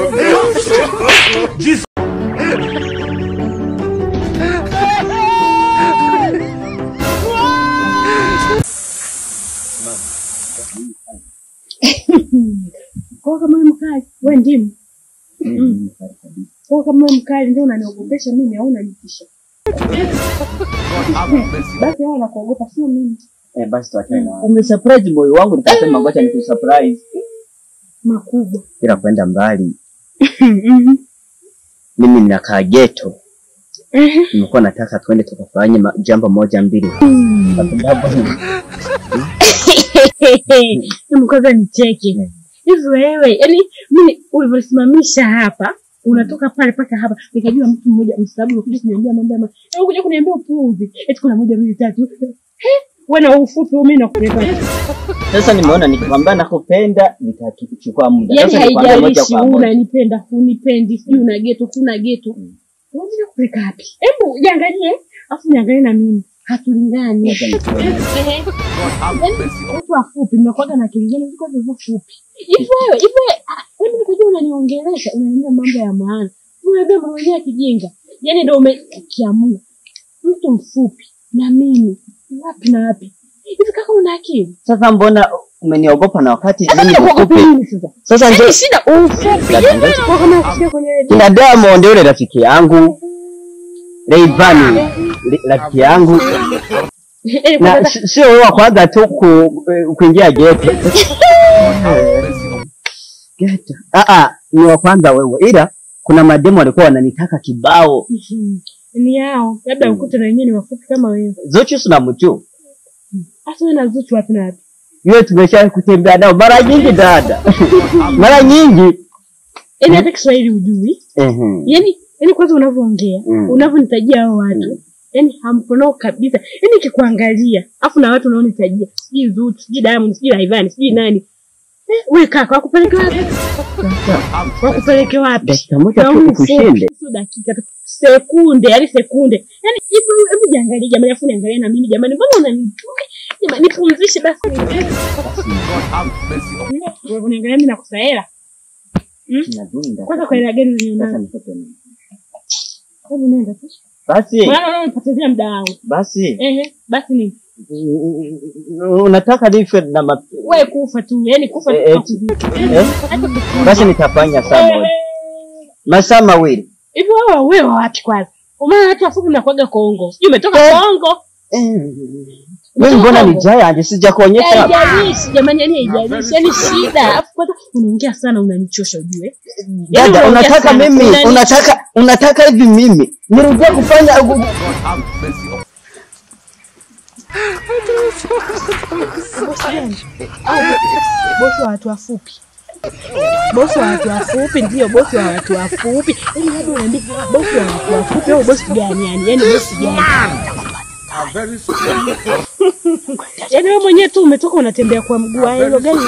Kwa kama mkali, wewe ndimu. Kwa kama mkali ndio unaniogopesha mimi au unanitisha? Basi wewe unakuogopa sio mimi. Basi tuachane. Umesurprise moyo wangu nikasema ngoja nikusurprise. Makubwa. Bila kwenda mbali. Mimi ninakaa ghetto. Nilikuwa nataka twende tukafanye jambo moja mbili. Mkaza nicheke. Hivi wewe, yani mimi ulivyosimamisha hapa, unatoka pale paka hapa, nikajua mtu mmoja msababu ukija kuniambia mambo ya unakuja kuniambia upuuzi. Eti kuna 1 2 3. Wewe na ufupi mimi nakulepa. Sasa nimeona nikikwambia nakupenda nitachukua muda. Sasa nikwambia moja kwa moja. Unanipenda, unipendi, sijui una geto, kuna geto. Unataka kupeleka wapi? Hebu jiangalie, afu niangalie na mimi. Hatulingani. Watu wafupi mnakuaga na kilingana ziko hivyo fupi. Hivi wewe nikujua unaniongelesha, unaniambia mambo ya maana. Unaniambia mambo ya kijinga. Yaani ndio umekiamua. Mtu mfupi na mimi wapi na wapi? Hivi kaka una akili? Sasa mbona umeniogopa na wakati mimi mfupi? Sasa ndio shida ufupi. Kwa kama kusikia kwenye kina Diamond yule rafiki yangu. Rayvanny rafiki yangu. Na sio wewe kwanza tu kuingia gate. Gate. Ni wa kwanza wewe. Ila kuna mademo walikuwa wananitaka kibao. Ni yao. Labda ukute na wenyewe ni wafupi kama wewe. Zuchu sina mchu. Asa wewe na Zuchu wapi na wapi? Yeye tumesha kutembea nao mara nyingi dada. Mara nyingi. Hata Kiswahili hujui. Yaani kwanza unavyoongea, unavyonitajia hao watu. Yaani hamponao kabisa. Yaani nikikuangalia, afu na watu unaonitajia, sijui Zuchu, sijui Diamond, sijui Rayvanny, sijui nani. Wewe kaka, wakupeleke wapi? Wakupeleke wapi? Dakika moja tu kushinde. Sio dakika tu. Sekunde. Yaani hebu jiangalie jamani, afu niangalie na mimi jamani. Mbona unanituma? Jamani nipumzishe basi. Wewe uniangalia mimi nakosa hela. Kwanza kwa hela gani unaniona? Hebu nenda tu. Basi. Maana unanipotezea muda wangu. Basi. Basi nini? Unataka nife na wewe kufa tu, yani kufa tu. Basi nitafanya saa moja. Masaa mawili. Hivi wewe wapi kwanza? Umeona watu wafupi mnakuaga Kongo. Sijui umetoka Kongo. Wewe mbona ni jaya aje sijakuonyesha hapa? Haijalishi jamani, yani haijalishi. Yani shida. Afu kwanza unaongea sana unanichosha ujue. Dada unataka mimi, unataka hivi mimi nirudie kufanya bosi wa watu wafupi. Bosi wa watu wafupi ndio bosi wa watu wafupi. Yaani hadi unaambia bosi wa watu wafupi au bosi gani yani? Yaani bosi gani? Yaani wewe mwenyewe tu umetoka unatembea kwa mguu hilo gani?